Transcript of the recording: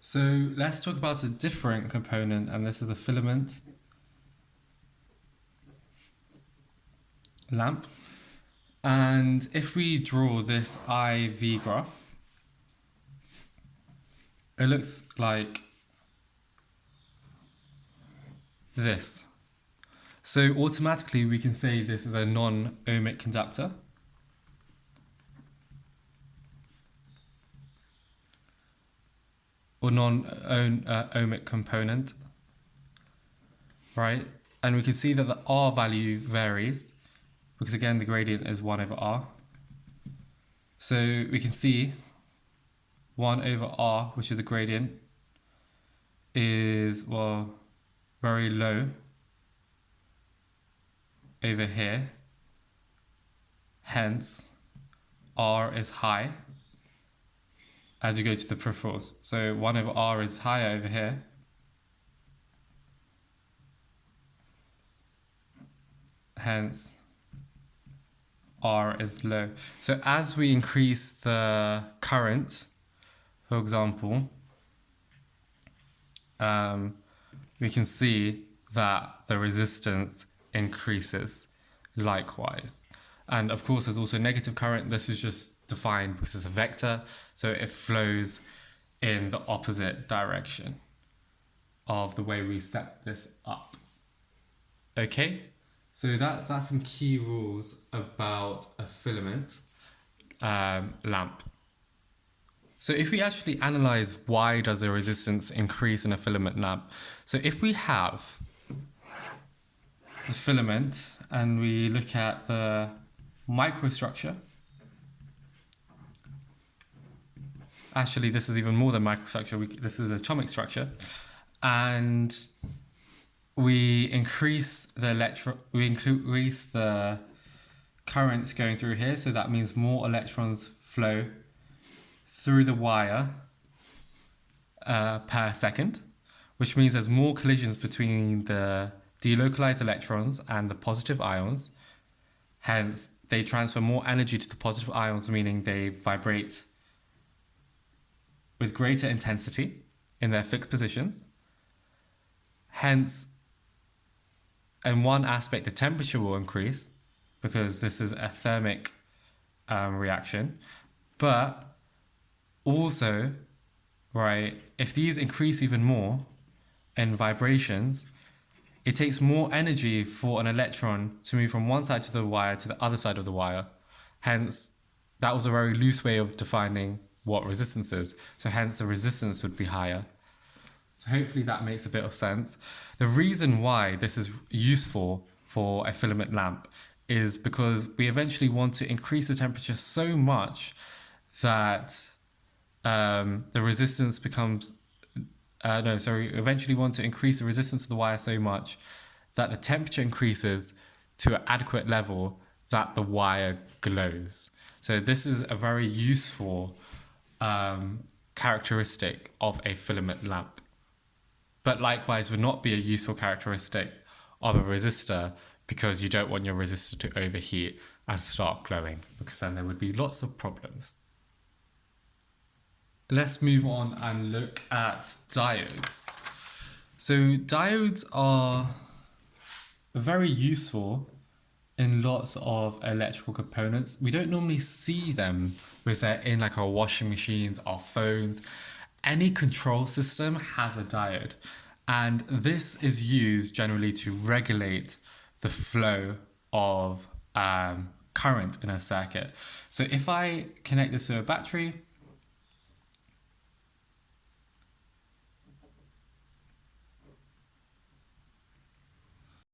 So let's talk about a different component, and this is a filament lamp. And if we draw this IV graph, it looks like this. So automatically we can say this is a non-ohmic conductor. Or non-ohmic component, right? And we can see that the R value varies because again the gradient is 1 over R. So we can see 1 over R, which is a gradient, is, well, very low over here. Hence, R is high as you go to the peripherals. So 1 over R is higher over here. Hence, R is low. So as we increase the current, for example, we can see that the resistance increases likewise. And of course, there's also negative current. This is just defined because it's a vector, so it flows in the opposite direction of the way we set this up. Okay, so that's some key rules about a filament lamp. So if we actually analyze why does the resistance increase in a filament lamp, so if we have the filament and we look at the microstructure, actually this is even more than microstructure, this is atomic structure, and we increase the current going through here, so that means more electrons flow through the wire per second, which means there's more collisions between the delocalized electrons and the positive ions. Hence, they transfer more energy to the positive ions, meaning they vibrate with greater intensity in their fixed positions. Hence, in one aspect, the temperature will increase because this is a thermic reaction. But also, right, if these increase even more in vibrations, it takes more energy for an electron to move from one side of the wire to the other side of the wire. Hence, that was a very loose way of defining what resistance is. So hence the resistance would be higher. So hopefully that makes a bit of sense. The reason why this is useful for a filament lamp is because we eventually want to increase the temperature so much that the resistance becomes, eventually want to increase the resistance of the wire so much that the temperature increases to an adequate level that the wire glows. So this is a very useful characteristic of a filament lamp. But likewise would not be a useful characteristic of a resistor, because you don't want your resistor to overheat and start glowing, because then there would be lots of problems. Let's move on and look at diodes. So diodes are very useful in lots of electrical components. We don't normally see them because they're in like our washing machines, our phones. Any control system has a diode, and this is used generally to regulate the flow of current in a circuit. So if I connect this to a battery,